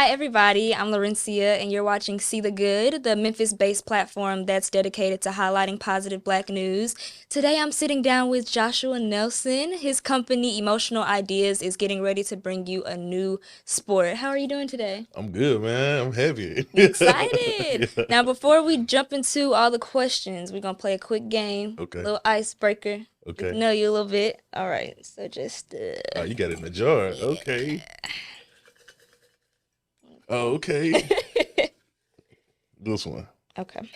everybody. I'm Laurencia, and you're watching See the Good, the Memphis-based platform that's dedicated to highlighting positive Black news. Today, I'm sitting down with Joshua Nelson. His company, Emotional Ideas, is getting ready to bring you a new sport. How are you doing today? I'm good, man. I'm happy. Excited. Yeah. Now, before we jump into all the questions, we're going to play a quick game, Okay. little icebreaker. Get to Okay. know you a little bit. All right, so just... Oh, you got it in the jar. Okay. Oh, okay. This one. Okay.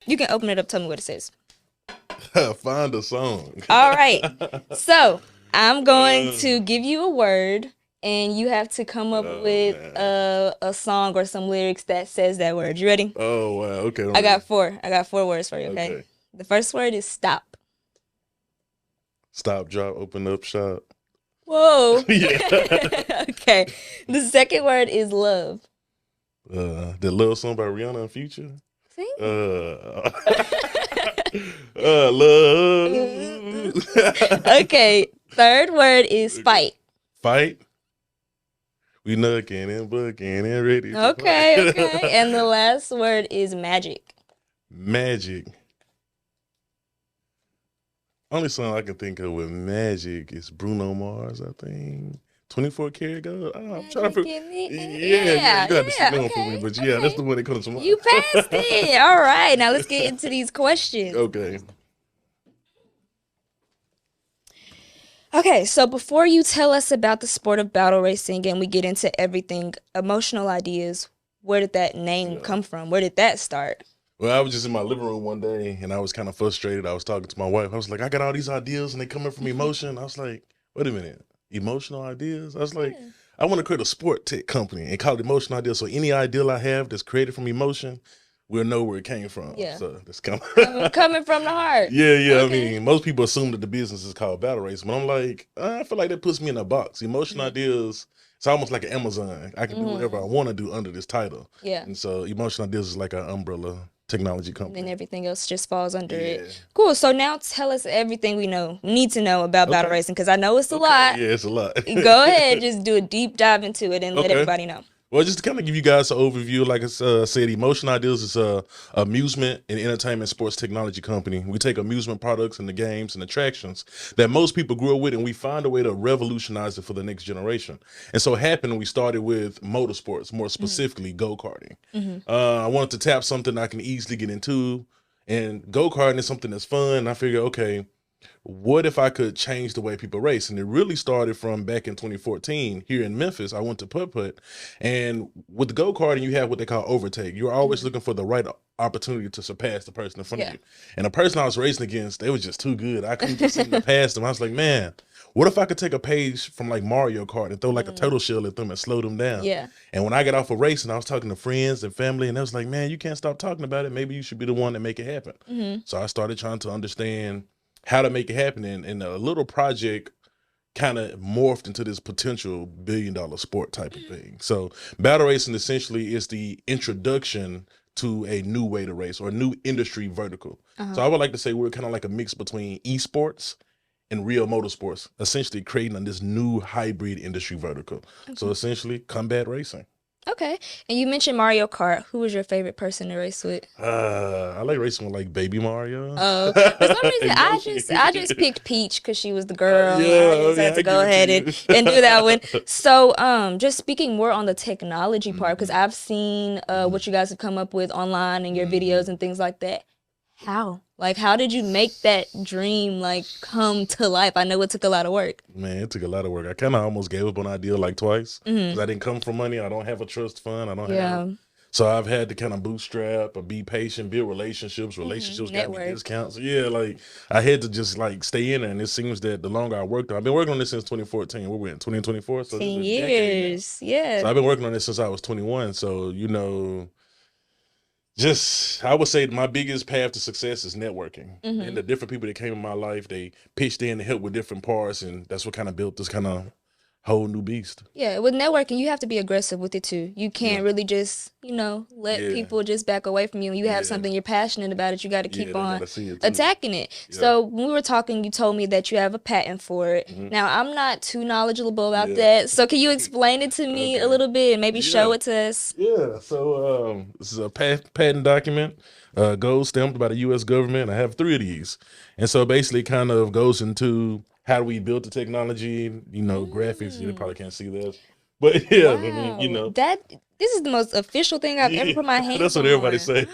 You can open it up, tell me what it says. Find a song. All right. So I'm going to give you a word, and you have to come up with a song or some lyrics that says that word. You ready? Oh, wow. Okay. I got four. I got four words for you, okay? Okay. The first word is stop. Stop, drop, open up shop. Whoa. Yeah. Okay. The second word is love. The little song by Rihanna and Future. Sing. Love. Okay. Third word is fight. Fight. We knucking and bucking and ready to Okay, fight. okay. And the last word is magic. Magic. Only song I can think of with magic is Bruno Mars, I think. 24 karat gold. Oh, I'm trying to Magic in the air. yeah, you got to sit down okay, for me, but yeah, that's the one that comes to mind. You passed it. All right. Now let's get into these questions. Okay. Okay, so before you tell us about the sport of battle racing and we get into everything, Emotional Ideas, where did that name come from? Where did that start? Well, I was just in my living room one day and I was kind of frustrated. I was talking to my wife. I was like, I got all these ideas and they coming from emotion. I was like, wait a minute, emotional ideas? I was like, I want to create a sport tech company and call it Emotional Ideas. So any ideal I have that's created from emotion, we'll know where it came from. Yeah. So that's kind of Coming from the heart. Yeah. Okay. I mean, most people assume that the business is called battle racing, but I'm like, I feel like that puts me in a box. Emotional Ideas, it's almost like an Amazon. I can do whatever I want to do under this title. Yeah. And so Emotional Ideas is like an umbrella technology And company. then everything else just falls under it. Cool. So now tell us everything we need to know about battle racing, because I know it's a lot. Yeah, it's a lot. Go ahead, just do a deep dive into it and let everybody know. Well, just to kind of give you guys an overview, like I said, Emotion Ideas is a amusement and entertainment sports technology company. We take amusement products and the games and attractions that most people grew up with, and we find a way to revolutionize it for the next generation. And so it happened, we started with motorsports, more specifically go-karting. I wanted to tap something I can easily get into, and go-karting is something that's fun. And I figured, okay, what if I could change the way people race? And it really started from back in 2014 here in Memphis. I went to putt-putt, and with go-karting, you have what they call overtake. You're always looking for the right opportunity to surpass the person in front of you. And the person I was racing against, they was just too good. I couldn't just seem to pass them. I was like, man, what if I could take a page from like Mario Kart and throw like a turtle shell at them and slow them down? Yeah. And when I got off of racing, I was talking to friends and family, and they was like, man, you can't stop talking about it. Maybe you should be the one to make it happen. So I started trying to understand how to make it happen, and a little project kind of morphed into this potential billion-dollar sport type of thing. So battle racing essentially is the introduction to a new way to race, or a new industry vertical. So I would like to say we're kind of like a mix between esports and real motorsports, essentially creating this new hybrid industry vertical. So essentially combat racing. Okay. And you mentioned Mario Kart. Who was your favorite person to race with? I like racing with like Baby Mario. Oh, for some reason I just picked Peach because she was the girl. I just had to go ahead and do that one. So just speaking more on the technology part, because I've seen what you guys have come up with online and your videos and things like that. How did you make that dream like come to life? I know it took a lot of work. Man, it took a lot of work. I kind of almost gave up on the idea like twice, because I didn't come from money. I don't have a trust fund. I don't have. So I've had to kind of bootstrap or be patient, build relationships. Relationships got me discounts. So yeah, like I had to just like stay in there. And it seems that the longer I worked on, I've been working on this since 2014. We're in 2024, so 10 years. Yeah. So I've been working on this since I was 21. So just, I would say my biggest path to success is networking. And the different people that came in my life, they pitched in to help with different parts, and that's what kind of built this kind of whole new beast. Yeah, with networking, you have to be aggressive with it too. You can't really just, let people just back away from you. When you have something you're passionate about it, you got to keep on attacking it. Yeah. So when we were talking, you told me that you have a patent for it. Now, I'm not too knowledgeable about that. So can you explain it to me a little bit and maybe show it to us? Yeah, so this is a patent document, gold stamped by the U.S. government. I have 3 of these. And so basically kind of goes into how we built the technology, graphics. You probably can't see this. But yeah, wow. I mean, this is the most official thing I've ever put my hands on. That's what everybody say.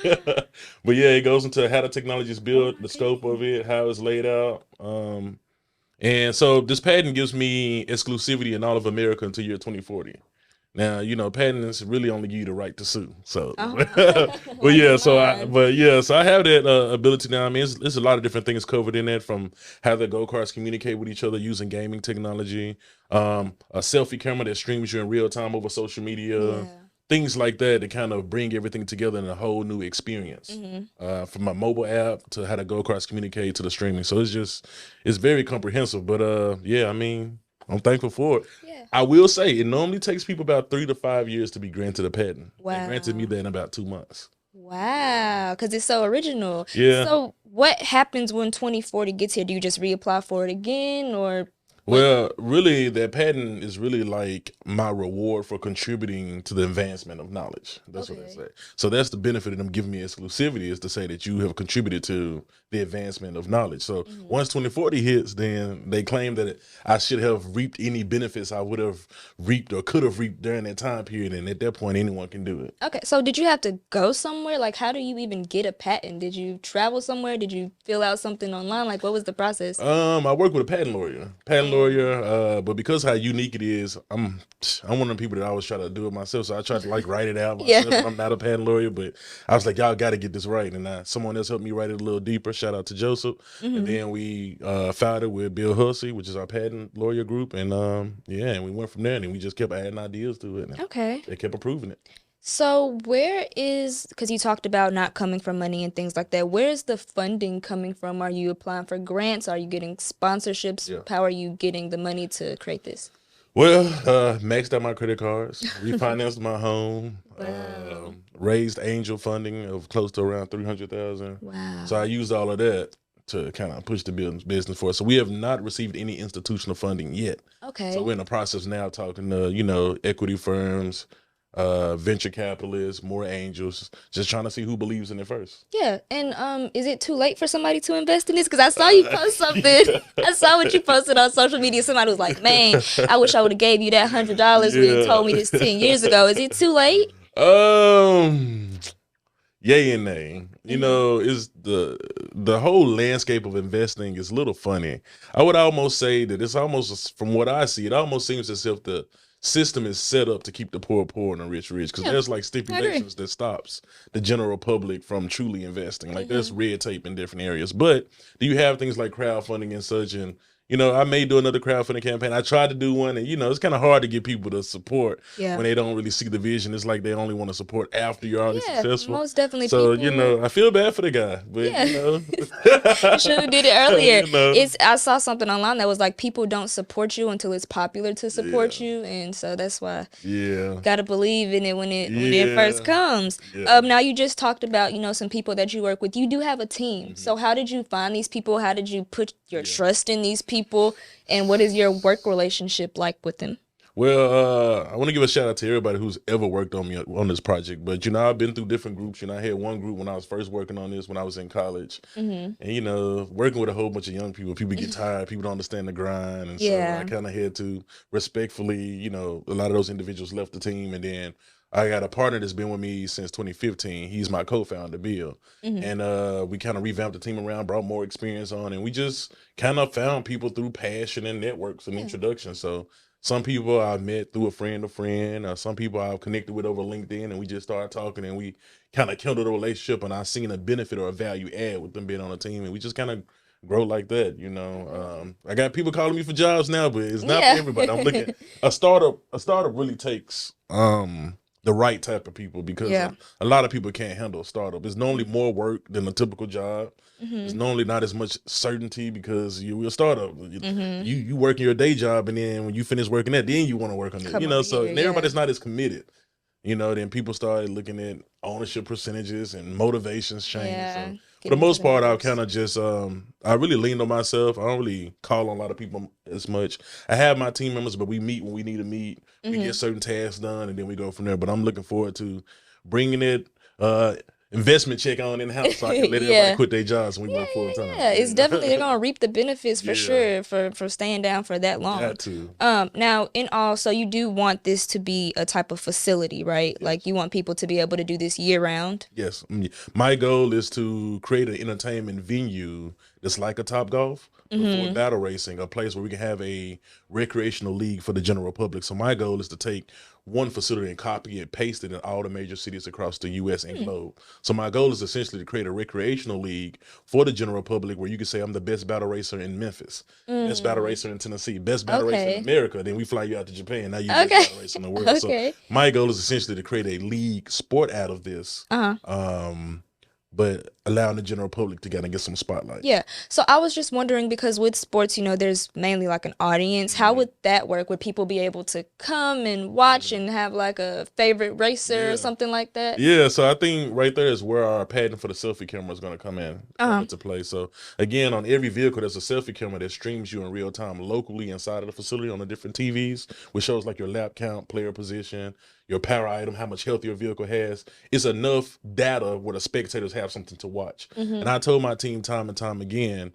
But yeah, it goes into how the technology is built, the scope of it, how it's laid out. And so this patent gives me exclusivity in all of America until year 2040. Now, patents really only give you the right to sue. So, but yeah, so I have that ability now. I mean, there's a lot of different things covered in that, from how the go-karts communicate with each other using gaming technology, a selfie camera that streams you in real time over social media, things like that to kind of bring everything together in a whole new experience. From my mobile app to how the go-karts communicate to the streaming. So it's very comprehensive. But yeah, I mean, I'm thankful for it. Yeah. I will say it normally takes people about 3 to 5 years to be granted a patent. Wow. They granted me that in about 2 months. Wow, because it's so original. Yeah. So what happens when 2040 gets here? Do you just reapply for it again, or? Well, really, that patent is really like my reward for contributing to the advancement of knowledge. That's what they say. So that's the benefit of them giving me exclusivity, is to say that you have contributed to the advancement of knowledge. So once 2040 hits, then they claim that I should have reaped any benefits I would have reaped or could have reaped during that time period. And at that point, anyone can do it. Okay. So did you have to go somewhere? Like, how do you even get a patent? Did you travel somewhere? Did you fill out something online? Like, what was the process? I work with a patent lawyer. But because how unique it is, I'm one of the people that always try to do it myself. So I try to write it out myself. I'm not a patent lawyer, but I was like, y'all got to get this right. And someone else helped me write it a little deeper. Shout out to Joseph. And then we filed it with Bill Hussey, which is our patent lawyer group. And and we went from there, and we just kept adding ideas to it. And they kept approving it. So because you talked about not coming from money and things like that, where is the funding coming from? Are you applying for grants? Are you getting sponsorships? Yeah. How are you getting the money to create this? Well, maxed out my credit cards, refinanced my home, raised angel funding of close to around $300,000. Wow. So I used all of that to kind of push the business for us. So we have not received any institutional funding yet. Okay. So we're in the process now talking to, equity firms, venture capitalists, more angels, just trying to see who believes in it first. Yeah. And is it too late for somebody to invest in this? Because I saw you post something. I saw what you posted on social media. Somebody was like, man, I wish I would have gave you that $100 when you told me this 10 years ago. Is it too late? Yay and nay. Is the whole landscape of investing is a little funny. I would almost say that it's almost, from what I see, it almost seems as if the system is set up to keep the poor and the rich rich, because there's like stipulations that stops the general public from truly investing. Like there's red tape in different areas. But do you have things like crowdfunding and such? And I may do another crowdfunding campaign. I tried to do one, and it's kind of hard to get people to support when they don't really see the vision. It's like they only want to support after you're already successful. Most definitely. So I feel bad for the guy, but you should have did it earlier. I saw something online that was like, people don't support you until it's popular to support you, and so that's why gotta believe in it when it first comes. Now you just talked about some people that you work with. You do have a team. So how did you find these people? How did you put your trust in these people, and what is your work relationship like with them? Well, I want to give a shout out to everybody who's ever worked on me on this project. But I've been through different groups. I had one group when I was first working on this when I was in college, and working with a whole bunch of young people get tired. People don't understand the grind, and so I kind of had to respectfully, a lot of those individuals left the team, and then I got a partner that's been with me since 2015. He's my co-founder, Bill. And we kind of revamped the team around, brought more experience on, and we just kind of found people through passion and networks and introduction. So some people I met through a friend, some people I've connected with over LinkedIn, and we just started talking, and we kind of kindled a relationship, and I seen a benefit or a value add with them being on the team, and we just kind of grow like that. I got people calling me for jobs now, but it's not for everybody. I'm looking, a startup really takes the right type of people, because a lot of people can't handle a startup. It's normally more work than a typical job. It's normally not as much certainty because you're a startup. You work in your day job, and then when you finish working that, then you want to work on it. You know, so everybody's not as committed. You know, then people started looking at ownership percentages and motivations change. Yeah. So for the most part, I kind of just I really leaned on myself. I don't really call on a lot of people as much. I have my team members, but we meet when we need to meet. We get certain tasks done, and then we go from there. But I'm looking forward to bringing it investment check on in the house so I can let everybody quit their jobs when we work full time. Yeah, it's definitely, they're gonna reap the benefits for sure for staying down for that long. Got to. Now in all, so you do want this to be a type of facility, right? Yes. Like you want people to be able to do this year round. Yes. My goal is to create an entertainment venue that's like a Topgolf, but for battle racing, a place where we can have a recreational league for the general public. So my goal is to take one facility and copy it, paste it in all the major cities across the U.S. and globe. So my goal is essentially to create a recreational league for the general public where you can say, I'm the best battle racer in Memphis, best battle racer in Tennessee, best battle racer in America. Then we fly you out to Japan. Now you're the best battle racer in the world. So my goal is essentially to create a league sport out of this. But allowing the general public to get some spotlight. Yeah. So I was just wondering, because with sports, you know, there's mainly like an audience. How would that work? Would people be able to come and watch and have like a favorite racer or something like that? Yeah. So I think right there is where our patent for the selfie camera is going to come into play. So again, on every vehicle, there's a selfie camera that streams you in real time locally inside of the facility on the different TVs, which shows like your lap count, player position, your power item, how much health your vehicle has. It's enough data where the spectators have something to watch. And I told my team time and time again,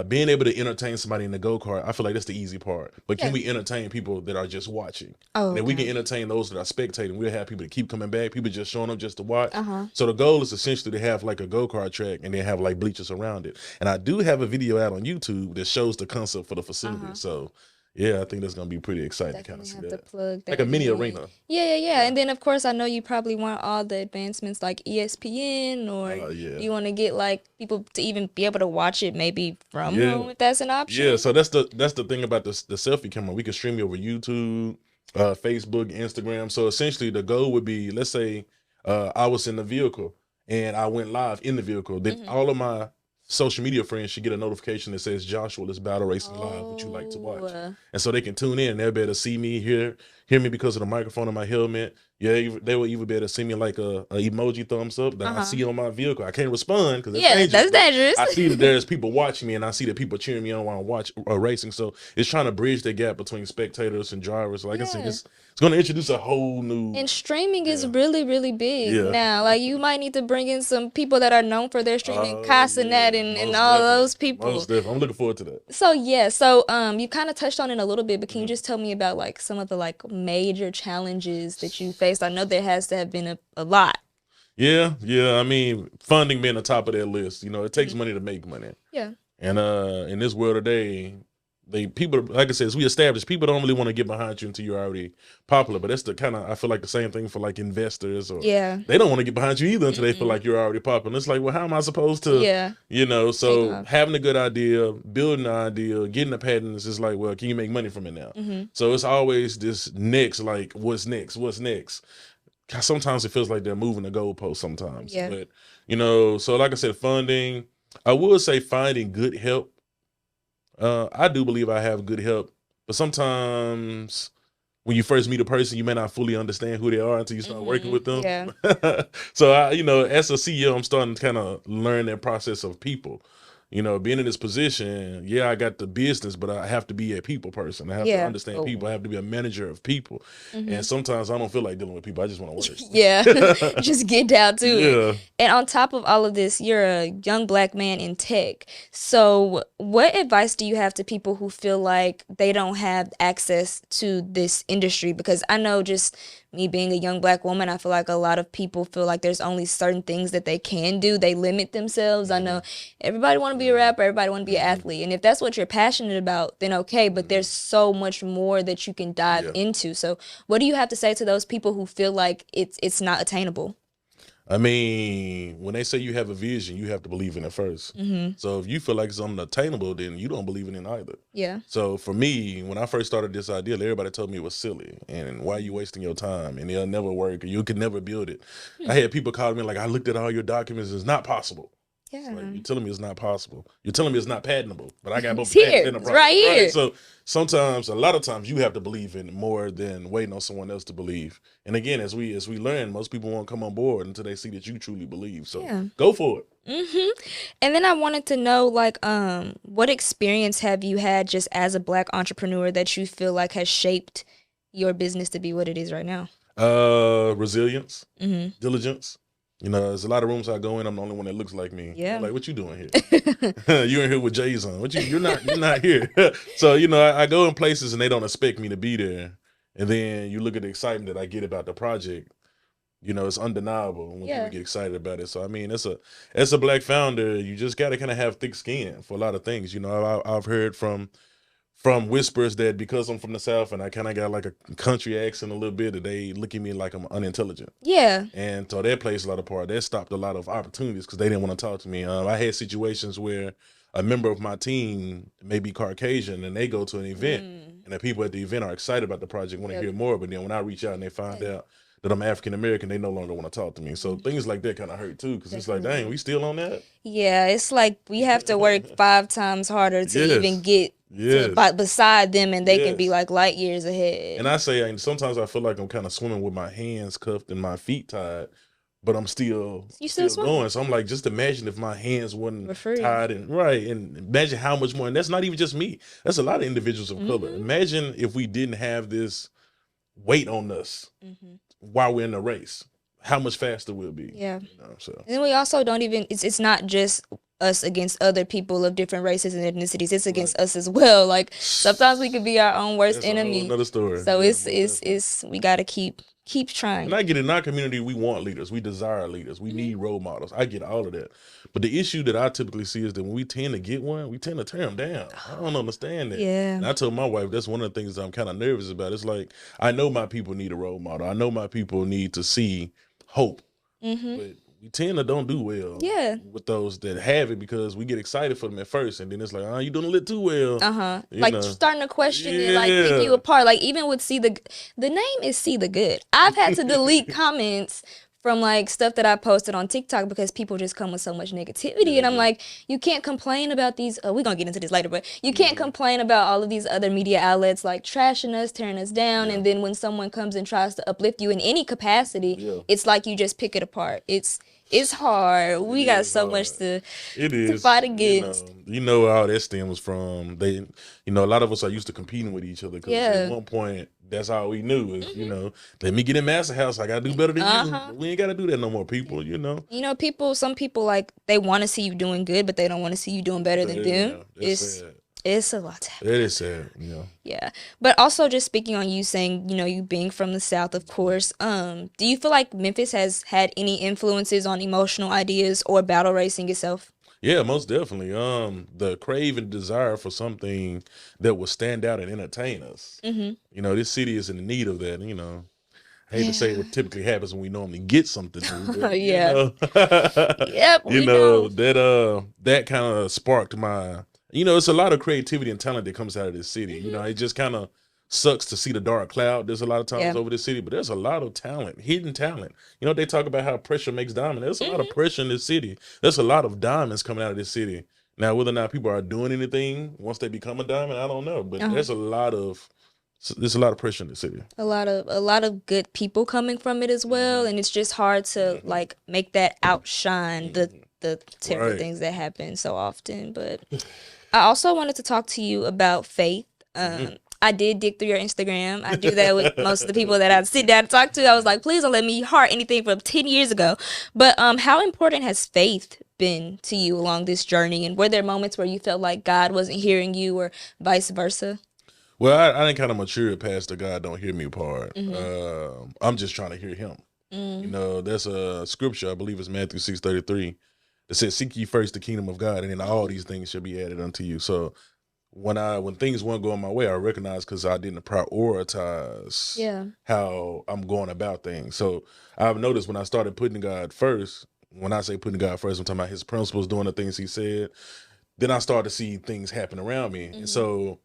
being able to entertain somebody in the go-kart, I feel like that's the easy part. But can we entertain people that are just watching? And if we can entertain those that are spectating, we'll have people to keep coming back, people just showing up just to watch. So the goal is essentially to have like a go-kart track and then have like bleachers around it. And I do have a video out on YouTube that shows the concept for the facility. So yeah, I think that's gonna be pretty exciting to kind of see that. Plug that like a mini arena. Yeah. And then of course I know you probably want all the advancements like ESPN, or you want to get like people to even be able to watch it maybe from home, if that's an option. Yeah, so that's the thing about the selfie camera. We can stream it over YouTube, Facebook, Instagram. So essentially the goal would be, let's say I was in the vehicle and I went live in the vehicle, then all of my social media friends should get a notification that says Joshua is battle racing live. Would you like to watch? And so they can tune in and they'll be able to see me, hear me because of the microphone in my helmet. Yeah, they will even be able to see me like a emoji thumbs up that I see on my vehicle. I can't respond because that's dangerous. I see that there's people watching me and I see that people cheering me on while I watch racing. So it's trying to bridge the gap between spectators and drivers. Like I said, it's going to introduce a whole new. And streaming is really, really big now. Like you might need to bring in some people that are known for their streaming, Casanet and all those people. Most definitely. I'm looking forward to that. So you kind of touched on it a little bit, but can you just tell me about like some of the like major challenges that you faced? I know there has to have been a lot. Yeah. I mean, funding being the top of that list. You know, it takes money to make money. Yeah. And in this world today, people, like I said, as we established, people don't really want to get behind you until you're already popular. But that's the kind of, I feel like the same thing for like investors, or they don't want to get behind you either until they feel like you're already popular. And it's like, well, how am I supposed to, you know? So having a good idea, building an idea, getting the patents is like, well, can you make money from it now? So it's always this next, like, what's next? Sometimes it feels like they're moving the goalpost sometimes. But, you know, so like I said, funding, I would say finding good help. I do believe I have good help, but sometimes when you first meet a person, you may not fully understand who they are until you start working with them. So I, you know, as a CEO, I'm starting to kind of learn that process of people. You know, being in this position, I got the business, but I have to be a people person. I have to understand people. I have to be a manager of people. And sometimes I don't feel like dealing with people. I just want to work. Just get down to it. And on top of all of this, you're a young Black man in tech. So what advice do you have to people who feel like they don't have access to this industry? Because I know, just me being a young Black woman, I feel like a lot of people feel like there's only certain things that they can do. They limit themselves. I know everybody want to be a rapper, everybody want to be an athlete. And if that's what you're passionate about, then okay, but there's so much more that you can dive into. So what do you have to say to those people who feel like it's not attainable? I mean, when they say you have a vision, you have to believe in it first. So if you feel like it's unattainable, then you don't believe in it either. Yeah. So for me, when I first started this idea, everybody told me it was silly and why are you wasting your time and it'll never work or you could never build it. I had people calling me like, I looked at all your documents, it's not possible. Yeah. Like, you're telling me it's not possible. You're telling me it's not patentable, but I got both It's patents here. and the It's product. right here. So sometimes, a lot of times, you have to believe in it more than waiting on someone else to believe. And again, as we learn, most people won't come on board until they see that you truly believe. So go for it. And then I wanted to know, like, what experience have you had just as a Black entrepreneur that you feel like has shaped your business to be what it is right now? Resilience, diligence. You know, there's a lot of rooms I go in. I'm the only one that looks like me. Yeah. I'm like, what you doing here? You in here with J's on? You're not here. So you know, I go in places and they don't expect me to be there. And then you look at the excitement that I get about the project. You know, it's undeniable when people get excited about it. So I mean, as a Black founder, you just got to kind of have thick skin for a lot of things. You know, I've heard from whispers that because I'm from the South and I kind of got like a country accent a little bit, that they look at me like I'm unintelligent. Yeah. And so that plays a lot of part. That stopped a lot of opportunities because they didn't want to talk to me. I had situations where a member of my team may be Caucasian and they go to an event and the people at the event are excited about the project, want to hear more. But then when I reach out and they find out that I'm African American, they no longer want to talk to me. So things like that kind of hurt too, because it's like, dang, we still on that? Yeah, it's like we have to work 5 times harder to even get beside them, and they can be like light years ahead. And I say, sometimes I feel like I'm kind of swimming with my hands cuffed and my feet tied, but I'm still going. So I'm like, just imagine if my hands weren't tied and and imagine how much more. And that's not even just me. That's a lot of individuals of color. Imagine if we didn't have this weight on us while we're in the race, how much faster we'll be. Yeah. You know, so. And we also don't even, it's not just us against other people of different races and ethnicities. It's against us as well. Like sometimes we could be our own worst enemy. Another story. So it's we got to keep trying. And I get it, in our community, we want leaders. We desire leaders. We need role models. I get all of that. But the issue that I typically see is that when we tend to get one, we tend to tear them down. I don't understand that. Yeah. And I told my wife, that's one of the things that I'm kind of nervous about. It's like, I know my people need a role model. I know my people need to see hope. But we tend to don't do well with those that have it because we get excited for them at first. And then it's like, you doing a little too well. Like starting to question it, like pick you apart. Like even with the name is See the Good. I've had to delete comments from like stuff that I posted on TikTok because people just come with so much negativity. And I'm like, you can't complain about these. We're going to get into this later, but you can't complain about all of these other media outlets like trashing us, tearing us down. And then when someone comes and tries to uplift you in any capacity, it's like you just pick it apart. It's hard. We got so much to fight against. You know how that stems from. A lot of us are used to competing with each other because at one point, that's all we knew is, let me get in Master House. I got to do better than you. We ain't got to do that no more, people, some people, like, they want to see you doing good, but they don't want to see you doing better than them. It's a lot to happen. It is sad, Yeah. But also just speaking on you saying, you being from the South, of course, do you feel like Memphis has had any influences on emotional ideas or battle racing itself? Yeah, most definitely. The crave and desire for something that will stand out and entertain us. This city is in need of that, I hate to say what typically happens when we normally get something new. But, Yep. That kind of sparked my... it's a lot of creativity and talent that comes out of this city. It just kind of sucks to see the dark cloud. There's a lot of times over this city, but there's a lot of talent, hidden talent. They talk about how pressure makes diamond. There's a lot of pressure in this city. There's a lot of diamonds coming out of this city. Now, whether or not people are doing anything once they become a diamond, I don't know. But there's a lot of pressure in the city. A lot of good people coming from it as well, and it's just hard to like make that outshine the terrible things that happen so often. But I also wanted to talk to you about faith. I did dig through your Instagram. I do that with most of the people that I sit down and talk to. I was like, please don't let me heart anything from 10 years ago. But how important has faith been to you along this journey? And were there moments where you felt like God wasn't hearing you or vice versa? Well, I didn't kind of mature past the God don't hear me part. I'm just trying to hear him. There's a scripture, I believe it's Matthew 6:33, that says, seek ye first the kingdom of God, and then all these things shall be added unto you. So when things weren't going my way, I recognized because I didn't prioritize how I'm going about things. So I've noticed when I started putting God first, when I say putting God first, I'm talking about his principles, doing the things he said, then I started to see things happen around me. And so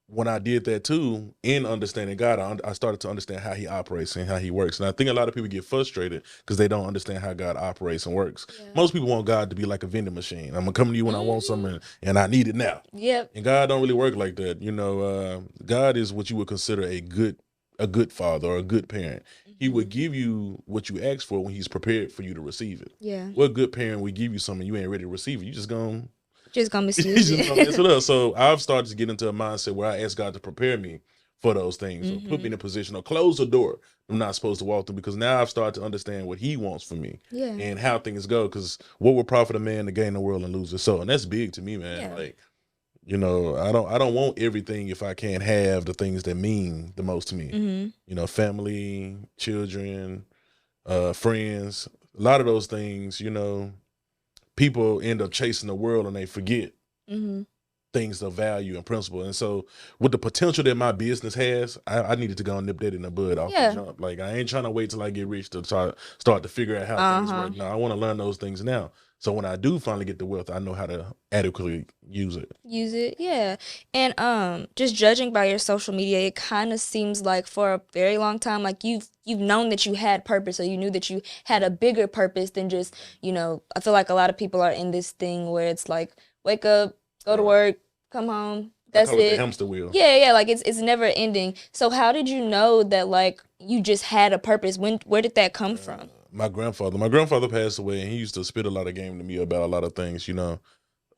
when I did that too, in understanding God, I started to understand how he operates and how he works. And I think a lot of people get frustrated because they don't understand how God operates and works. Most people want God to be like a vending machine. I'm gonna come to you when I want something and I need it now. And God don't really work like that. You know, God is what you would consider a good father or a good parent. He would give you what you ask for when he's prepared for you to receive it. What good parent would give you something you ain't ready to receive it? You just gonna misuse it. Mess it up. So I've started to get into a mindset where I ask God to prepare me for those things, or put me in a position, or close a door I'm not supposed to walk through, because now I've started to understand what he wants from me and how things go. Because what would profit a man to gain the world and lose his soul? And that's big to me, man. Like, you know, I don't want everything if I can't have the things that mean the most to me. You know, family, children, friends, a lot of those things, you know, people end up chasing the world and they forget things of value and principle. And so with the potential that my business has, I needed to go and nip that in the bud off the jump. Like, I ain't trying to wait till I get rich to start to figure out how things work. No, I want to learn those things now. So when I do finally get the wealth, I know how to adequately use it. And just judging by your social media, it kind of seems like for a very long time, like you've known that you had purpose, or you knew that you had a bigger purpose than just, you know, I feel like a lot of people are in this thing where it's like, wake up, go to work, come home, that's it. The hamster wheel. Like it's never ending. So how did you know that, like, you just had a purpose? Where did that come from? My grandfather passed away, and he used to spit a lot of game to me about a lot of things. You know,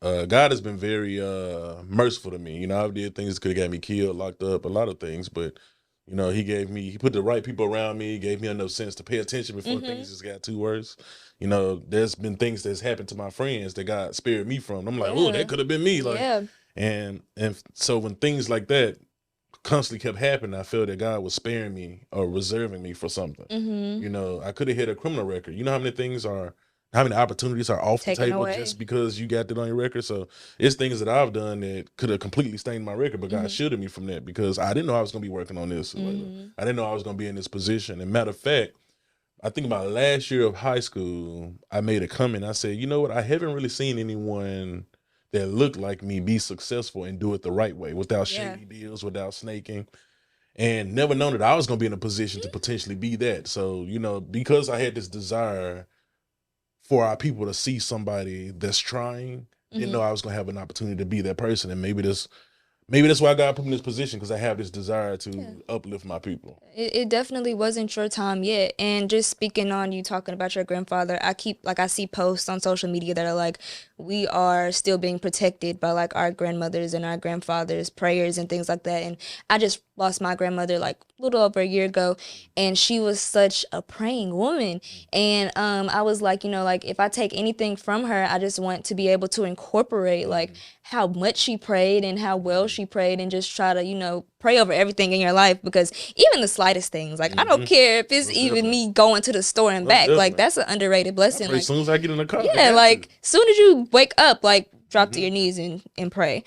God has been very merciful to me. You know, I've did things that could have got me killed, locked up, a lot of things, but you know, he put the right people around me, gave me enough sense to pay attention before things just got too worse. You know, there's been things that's happened to my friends that God spared me from. I'm like, oh, that could have been me. Like, and so when things like that constantly kept happening, I felt that God was sparing me or reserving me for something. You know, I could have hit a criminal record. You know how many opportunities are off the table just because you got that on your record? So it's things that I've done that could have completely stained my record, but God shielded me from that because I didn't know I was going to be working on this. I didn't know I was going to be in this position. And matter of fact, I think my last year of high school, I made a comment. I said, you know what? I haven't really seen anyone that looked like me be successful and do it the right way, without shady deals, without snaking, and never known that I was going to be in a position to potentially be that. So, you know, because I had this desire for our people to see somebody that's trying, didn't know I was going to have an opportunity to be that person. And maybe that's why God put me in this position, because I have this desire to uplift my people. It definitely wasn't your time yet. And just speaking on you talking about your grandfather, I see posts on social media that are like, we are still being protected by like our grandmothers and our grandfathers' prayers and things like that. And I just lost my grandmother like a little over a year ago, and she was such a praying woman. And I was like, you know, like if I take anything from her, I just want to be able to incorporate like how much she prayed and how well she prayed, and just try to, you know, pray over everything in your life, because even the slightest things, like I don't care if it's even me going to the store and back, like that's an underrated blessing. Like, as soon as I get in the car, like soon as you wake up, like drop to your knees and pray.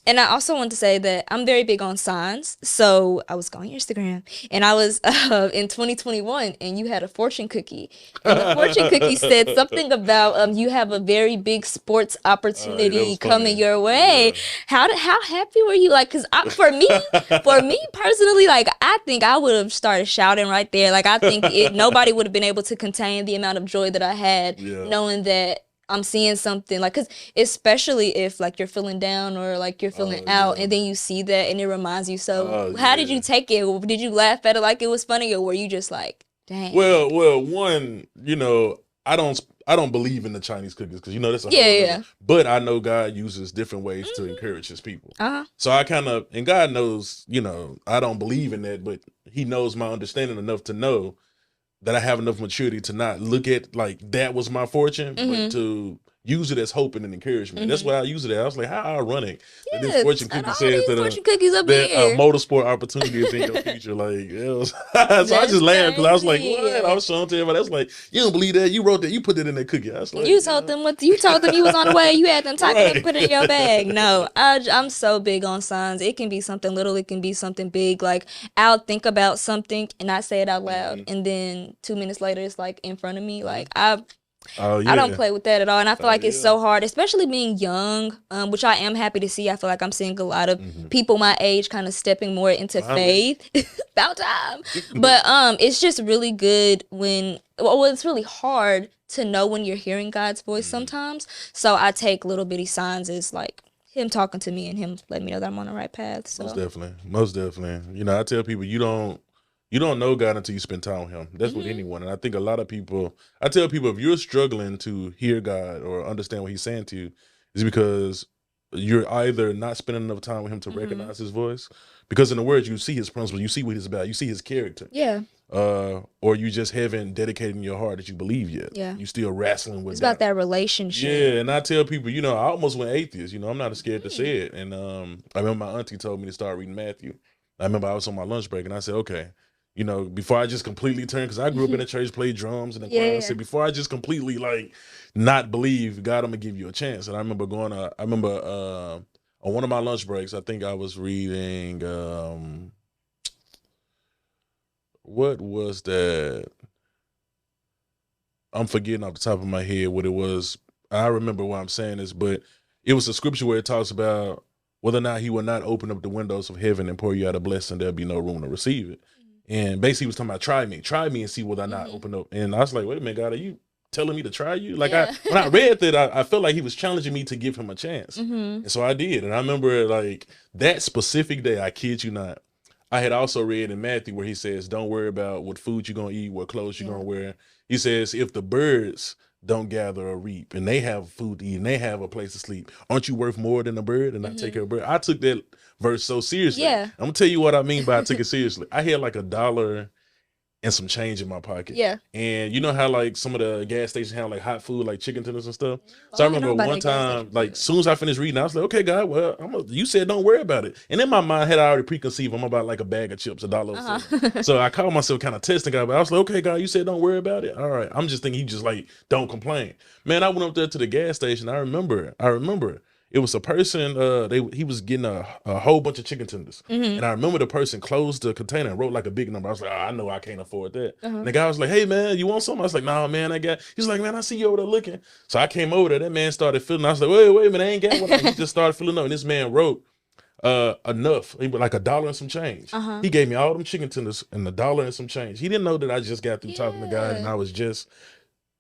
And I also want to say that I'm very big on signs. So I was going your Instagram, and I was in 2021, and you had a fortune cookie. And the fortune cookie said something about you have a very big sports opportunity coming your way. How happy were you? Like, because for me personally, like I think I would have started shouting right there. Like I think nobody would have been able to contain the amount of joy that I had knowing that I'm seeing something, like, because especially if like you're feeling down or like you're feeling out, and then you see that and it reminds you. So how did you take it? Did you laugh at it like it was funny, or were you just like, dang? Well, one, you know, I don't believe in the Chinese cookies, because you know that's a but I know God uses different ways to encourage his people. So I kind of, and God knows, you know, I don't believe in that, but he knows my understanding enough to know that I have enough maturity to not look at like that was my fortune, but to use it as hope and an encouragement. That's why I use it as. I was like, how ironic that this Yeah, fortune got cookie all says these that fortune cookies up that here. motorsport opportunity is in your future. Like, it was, so I just laughed because I was like, what? I was showing to everybody. That's like, you don't believe that? You wrote that? You put it in that cookie? I was like, You told them you told them you was on the way. You had them type it up and Right. put it in your bag. No, I'm so big on signs. It can be something little. It can be something big. Like I'll think about something and I say it out loud, and then 2 minutes later it's like in front of me. Like Oh I don't yeah. play with that at all. And I feel like it's Yeah. so hard, especially being young, which I am happy to see. I feel like I'm seeing a lot of people my age kind of stepping more into Finally. faith. About time. But it's just really good when, well, it's really hard to know when you're hearing God's voice sometimes. So I take little bitty signs as like him talking to me and him letting me know that I'm on the right path. So Most definitely. Most definitely. You know, I tell people you don't know God until you spend time with him. That's with anyone. And I think a lot of people, I tell people if you're struggling to hear God or understand what he's saying to you, it's because you're either not spending enough time with him to recognize his voice, because in the words you see his principles, you see what he's about, you see his character. yeah, Or you just haven't dedicated in your heart that you believe yet. Yeah. You still wrestling with it's about that relationship. Yeah, and I tell people, you know, I almost went atheist. You know, I'm not scared to say it. And I remember my auntie told me to start reading Matthew. I remember I was on my lunch break, and I said, okay, you know, before I just completely turn, because I grew up in the church, played drums and the choir. I said, before I just completely like not believe, God, I'm gonna give you a chance. And I remember on one of my lunch breaks, I think I was reading what was that? I'm forgetting off the top of my head what it was. I remember why I'm saying this, but it was a scripture where it talks about whether or not he will not open up the windows of heaven and pour you out a blessing, there'll be no room to receive it. And basically he was talking about try me and see whether or not open up. And I was like, wait a minute, God, are you telling me to try you? Like when I read that, I felt like he was challenging me to give him a chance. And so I did. And I remember like that specific day, I kid you not, I had also read in Matthew where he says, don't worry about what food you're going to eat, what clothes you're going to wear. He says, if the birds don't gather or reap and they have food to eat and they have a place to sleep, aren't you worth more than a bird? And I take care of a bird. I took that verse so seriously. Yeah. I'm going to tell you what I mean by I took it seriously. I had like $1 and some change in my pocket. Yeah. And you know how like some of the gas stations have like hot food, like chicken tenders and stuff? So I remember one time, like as soon as I finished reading, I was like, okay, God, well, you said don't worry about it. And in my mind, I had already preconceived I'm about like a bag of chips, $1. So I called myself kind of testing God, but I was like, okay, God, you said don't worry about it. All right. I'm just thinking he just like, don't complain. Man, I went up there to the gas station. I remember it was a person, he was getting a whole bunch of chicken tenders. And I remember the person closed the container and wrote like a big number. I was like, oh, I know I can't afford that. And the guy was like, hey man, you want something? I was like, nah, man, he's like, man, I see you over there looking. So I came over there, that man started filling. I was like, wait a minute, I ain't got one. He just started filling up. And this man wrote enough, like $1 and some change. He gave me all them chicken tenders and $1 and some change. He didn't know that I just got through talking to God and I was just,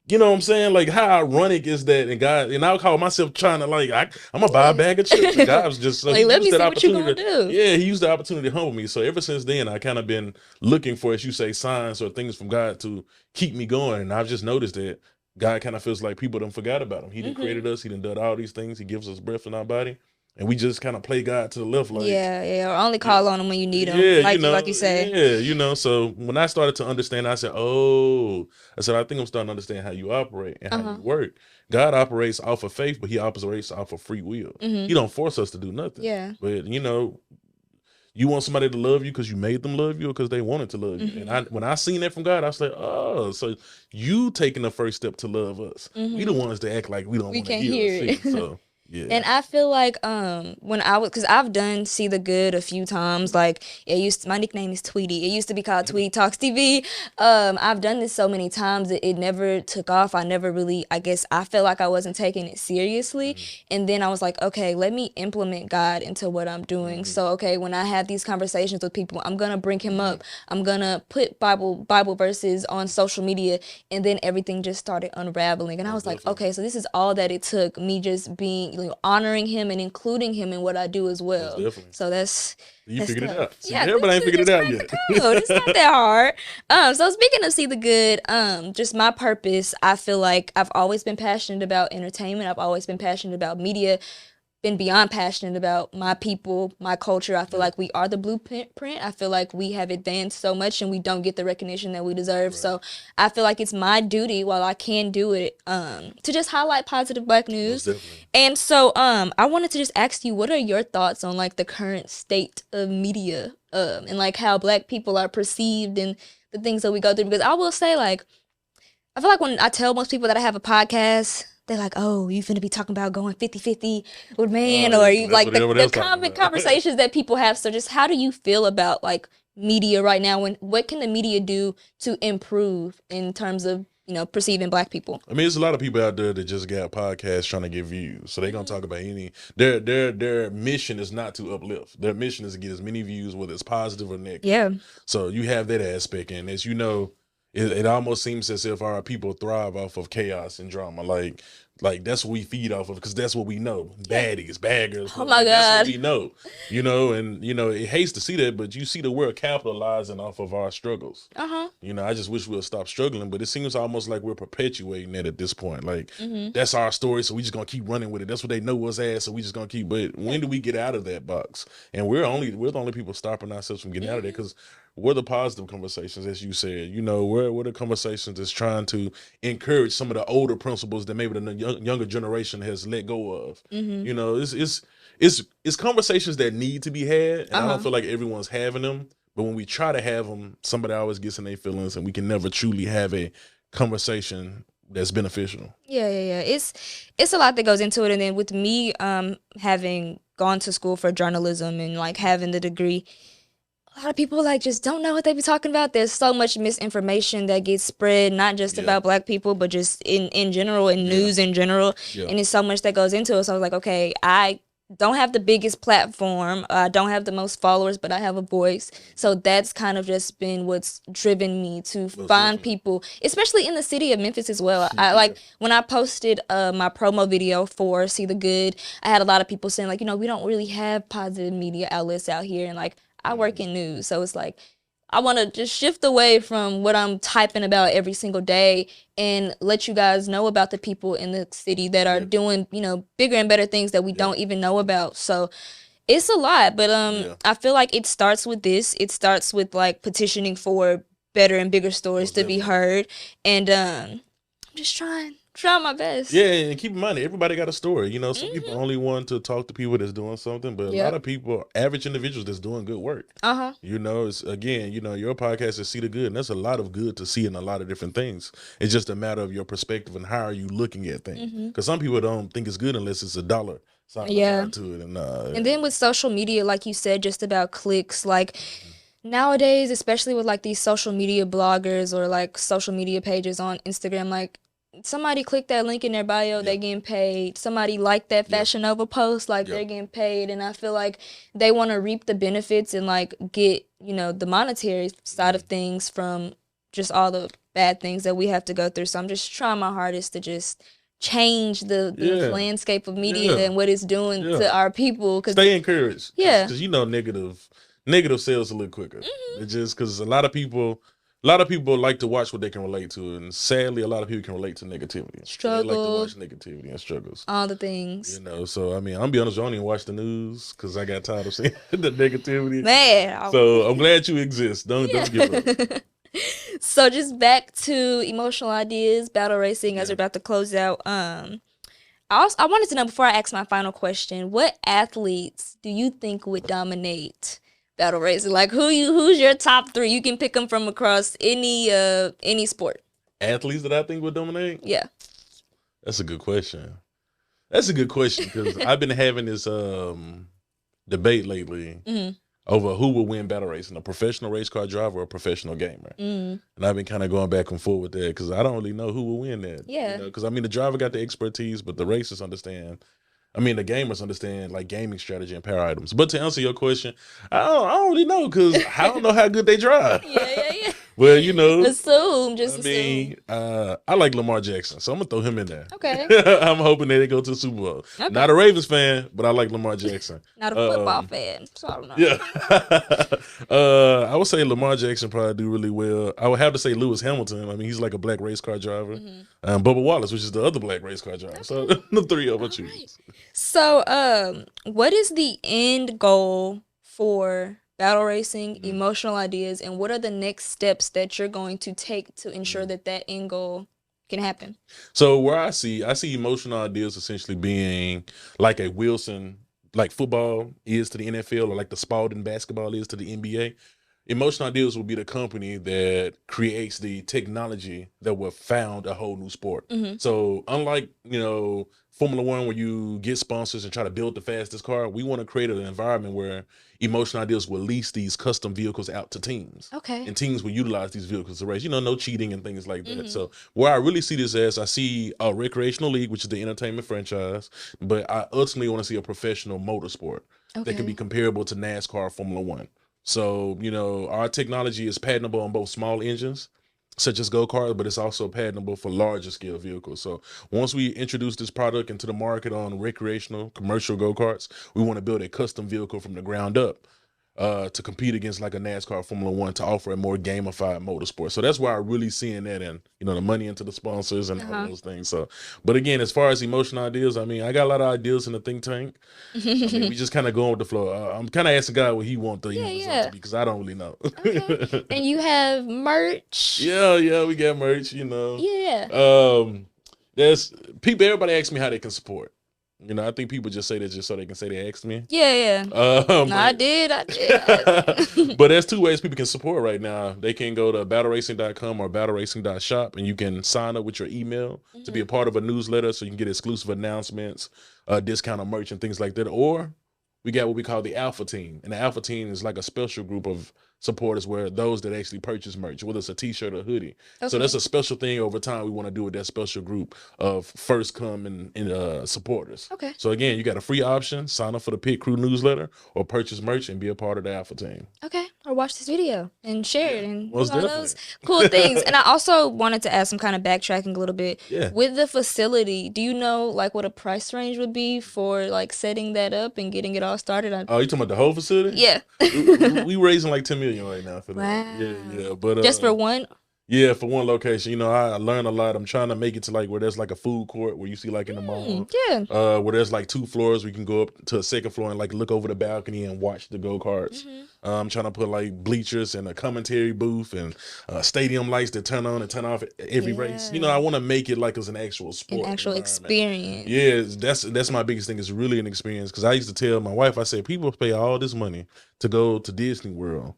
you know what I'm saying? Like, how ironic is that? And God, and I'll call myself trying to like, I'm gonna buy a bag of chips. And God was just so like, let me see what you gonna do. Yeah, he used the opportunity to humble me. So ever since then, I kind of been looking for, as you say, signs or things from God to keep me going. And I've just noticed that God kind of feels like people done forgot about him. He done created us. He done done all these things. He gives us breath in our body. And we just kind of play God to the left. Like, or only call on him when you need him. Like you say. Yeah, so when I started to understand, I said, I think I'm starting to understand how you operate and how you work. God operates off of faith, but he operates off of free will. He don't force us to do nothing. Yeah. But, you know, you want somebody to love you because you made them love you or because they wanted to love you. And when I seen that from God, I was like, oh, so you taking the first step to love us. We the ones that act like we don't want to hear it. So. Yeah. And I feel like because I've done See the Good a few times. Like my nickname is Tweety. It used to be called Tweety Talks TV. I've done this so many times that it never took off. I never really, I guess I felt like I wasn't taking it seriously. And then I was like, okay, let me implement God into what I'm doing. So okay, when I have these conversations with people, I'm gonna bring him up. I'm gonna put Bible verses on social media, and then everything just started unraveling. And I was like, okay, so this is all that it took, me just being honoring him and including him in what I do as well. So you figured it out. Yeah, everybody ain't figured it out yet. It's not that hard. So speaking of See the Good, just my purpose, I feel like I've always been passionate about entertainment. I've always been passionate about media. been beyond passionate about my people, my culture. I feel like we are the blueprint. I feel like we have advanced so much and we don't get the recognition that we deserve. Right. So I feel like it's my duty, while I can do it, to just highlight positive Black news. And so I wanted to just ask you, what are your thoughts on like the current state of media and like how Black people are perceived and the things that we go through? Because I will say, like, I feel like when I tell most people that I have a podcast, they're like, oh, you finna be talking about going 50-50 with man, or you like the common conversations that people have. So just how do you feel about like media right now? And what can the media do to improve in terms of, you know, perceiving Black people? I mean, there's a lot of people out there that just got podcasts trying to get views. So they're going to talk about their mission is not to uplift. Their mission is to get as many views, whether it's positive or negative. Yeah. So you have that aspect. And as you know, it almost seems as if our people thrive off of chaos and drama. Like that's what we feed off of, because that's what we know. Baddies, bad girls. Oh my God. That's what we know. You know, and you know, it hates to see that, but you see the world capitalizing off of our struggles. You know, I just wish we'll stop struggling, but it seems almost like we're perpetuating it at this point. Like that's our story, so we just gonna keep running with it. That's what they know us as, so we just gonna keep. But when do we get out of that box? And we're the only people stopping ourselves from getting out of there, because we're the positive conversations, as you said. You know, we're the conversations that's trying to encourage some of the older principles that maybe the younger generation has let go of. You know, it's conversations that need to be had, and I don't feel like everyone's having them. But when we try to have them, somebody always gets in their feelings, and we can never truly have a conversation that's beneficial. Yeah. It's a lot that goes into it, and then with me having gone to school for journalism and like having the degree, a lot of people like just don't know what they be talking about. There's so much misinformation that gets spread, not just about Black people, but just in general, in news in general. And it's so much that goes into it. So I was like, okay, I don't have the biggest platform. I don't have the most followers, but I have a voice. So that's kind of just been what's driven me to find people, especially in the city of Memphis as well. I like when I posted my promo video for See the Good, I had a lot of people saying like, you know, we don't really have positive media outlets out here. And like, I work in news, so it's like I want to just shift away from what I'm typing about every single day and let you guys know about the people in the city that are doing, you know, bigger and better things that we don't even know about. So it's a lot, but I feel like it starts with this. It starts with like petitioning for better and bigger stories to be heard, and I'm just trying my best. Yeah, and keep in mind, everybody got a story. You know, some people only want to talk to people that's doing something, but a lot of people, average individuals, that's doing good work. You know, it's again, you know, your podcast is See the Good, and there's a lot of good to see in a lot of different things. It's just a matter of your perspective and how are you looking at things. Because some people don't think it's good unless it's a dollar sign to it. And then with social media, like you said, just about clicks, like nowadays, especially with like these social media bloggers or like social media pages on Instagram, like somebody clicked that link in their bio, they getting paid. Somebody liked that Fashion Nova post, like they're getting paid. And I feel like they want to reap the benefits and like get, you know, the monetary side of things from just all the bad things that we have to go through. So I'm just trying my hardest to just change the landscape of media and what it's doing to our people. Stay encouraged. Because you know, negative sells a little quicker. It's just because a lot of people like to watch what they can relate to, and sadly, a lot of people can relate to negativity. Struggles. They like to watch negativity and struggles. All the things. You know, so I mean, I'm be honest, I don't even watch the news because I got tired of seeing the negativity. Man. So I'm glad you exist. Don't give up. So just back to emotional ideas, battle racing, as we're about to close out. I wanted to know, before I ask my final question, what athletes do you think would dominate battle racing? Like who's your top 3? You can pick them from across any sport. Athletes that I think would dominate? Yeah. That's a good question. Because I've been having this debate lately over who will win battle racing, a professional race car driver or a professional gamer. And I've been kind of going back and forth with that because I don't really know who will win that. Yeah. Because, I mean, the driver got the expertise, but the racers understand. I mean, the gamers understand like gaming strategy and power items. But to answer your question, I don't really know because I don't know how good they drive. Yeah. Well, you know, Just assume. I like Lamar Jackson, so I'm gonna throw him in there. Okay. I'm hoping that they go to the Super Bowl. Okay. Not a Ravens fan, but I like Lamar Jackson. Not a football fan, so I don't know. Yeah. I would say Lamar Jackson probably do really well. I would have to say Lewis Hamilton. I mean, he's like a black race car driver. Bubba Wallace, which is the other black race car driver. Okay. So the three of us choose. Right. So, what is the end goal for battle racing, emotional ideas, and what are the next steps that you're going to take to ensure that that end goal can happen? So where I see emotional ideas essentially being like a Wilson, like football is to the NFL, or like the Spalding basketball is to the NBA. Emotional Ideas will be the company that creates the technology that will found a whole new sport. So unlike, Formula One, where you get sponsors and try to build the fastest car, we want to create an environment where Emotional Ideas will lease these custom vehicles out to teams. Okay. And teams will utilize these vehicles to race, no cheating and things like that. So where I really see this as, I see a recreational league, which is the entertainment franchise, but I ultimately want to see a professional motorsport that can be comparable to NASCAR, Formula One. So, our technology is patentable on both small engines, such as go-karts, but it's also patentable for larger scale vehicles. So once we introduce this product into the market on recreational, commercial go-karts, we want to build a custom vehicle from the ground up to compete against like a NASCAR, Formula One, to offer a more gamified motorsport. So that's why I'm really seeing that, and the money into the sponsors and all those things. So, but again, as far as emotional ideas, I mean, I got a lot of ideas in the think tank. We just kind of going with the flow. I'm kind of asking God what He wants the result to be, because I don't really know. Okay. And you have merch. Yeah, we got merch. Yeah. There's people. Everybody asks me how they can support. I think people just say that just so they can say they asked me. Yeah. I did. But there's two ways people can support right now. They can go to battleracing.com or battleracing.shop, and you can sign up with your email to be a part of a newsletter, so you can get exclusive announcements, discount on merch and things like that. Or we got what we call the Alpha Team. And the Alpha Team is like a special group of supporters where those that actually purchase merch, whether it's a t-shirt or hoodie. Okay. So that's a special thing over time we want to do with that special group of first come and supporters. Okay. So again, you got a free option: sign up for the Pit Crew newsletter or purchase merch and be a part of the Alpha Team. Okay. Or watch this video and share it and all those cool things. And I also wanted to ask some kind of backtracking a little bit. Yeah. With the facility, do you know like what a price range would be for like setting that up and getting it all started? Oh, you talking about the whole facility? Yeah. we raising like $10 million right now for that. Wow. Yeah. But just for one? Yeah, for one location. I learned a lot. I'm trying to make it to like where there's like a food court where you see like in the mall. Yeah. Where there's like 2 floors. We can go up to a second floor and like look over the balcony and watch the go-karts. I'm trying to put like bleachers and a commentary booth and stadium lights that turn on and turn off at every race. I want to make it like it's an actual sport. An actual experience. Yeah, that's my biggest thing. It's really an experience, because I used to tell my wife, I said, people pay all this money to go to Disney World.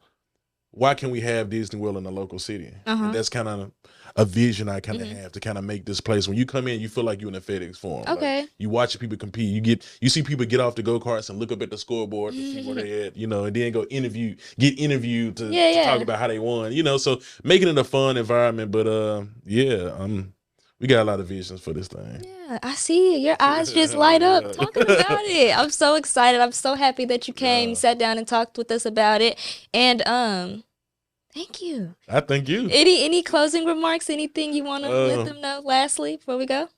Why can't we have Disney World in a local city? And that's kind of a vision I kind of have, to kind of make this place. When you come in, you feel like you're in a FedEx Forum. Okay. Like, you watch people compete. You see people get off the go-karts and look up at the scoreboard to see where they at, and then go get interviewed to talk about how they won. So making it a fun environment. But we got a lot of visions for this thing. Yeah, I see it. Your eyes just light up talking about it. I'm so excited. I'm so happy that you came, sat down and talked with us about it. And thank you. I thank you. Any closing remarks? Anything you want to let them know lastly before we go?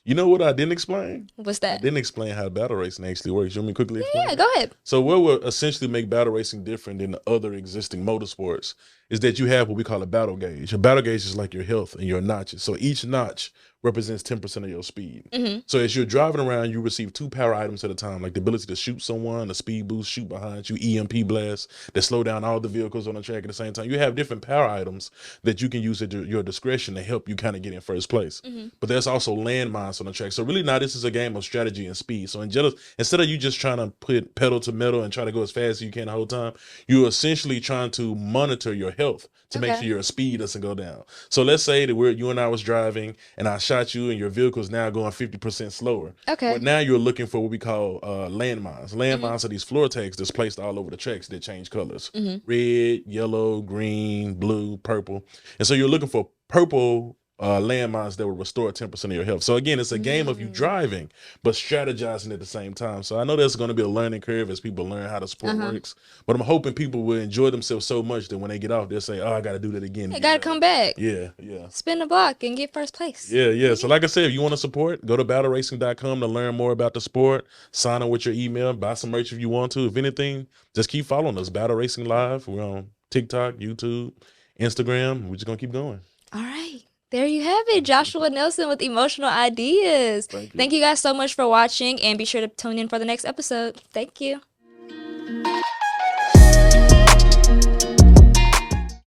You know what I didn't explain? What's that? I didn't explain how battle racing actually works. You want me to quickly explain? Yeah, go ahead. So what will essentially make battle racing different than the other existing motorsports is that you have what we call a battle gauge. A battle gauge is like your health and your notches. So each notch represents 10% of your speed. So as you're driving around, you receive 2 power items at a time, like the ability to shoot someone, a speed boost, shoot behind you, EMP blast, that slow down all the vehicles on the track at the same time. You have different power items that you can use at your discretion to help you kind of get in first place. But there's also landmines on the track. So really now this is a game of strategy and speed. So instead of you just trying to put pedal to metal and try to go as fast as you can the whole time, you're essentially trying to monitor your health to make sure your speed doesn't go down. So let's say that you and I was driving and I shot you and your vehicle is now going 50% slower. Okay. But now you're looking for what we call landmines. Landmines are these floor tags that's placed all over the tracks that change colors. Red, yellow, green, blue, purple. And so you're looking for purple landmines that will restore 10% of your health. So again, it's a game of you driving, but strategizing at the same time. So I know there's going to be a learning curve as people learn how the sport works, but I'm hoping people will enjoy themselves so much that when they get off, they'll say, oh, I got to do that again. I got to come back. Yeah. Spin the block and get first place. Yeah. So like I said, if you want to support, go to battleracing.com to learn more about the sport, sign up with your email, buy some merch if you want to. If anything, just keep following us. Battle Racing Live. We're on TikTok, YouTube, Instagram. We're just going to keep going. All right. There you have it. Joshua Nelson with Emotional Ideas. Thank you guys so much for watching, and be sure to tune in for the next episode. Thank you.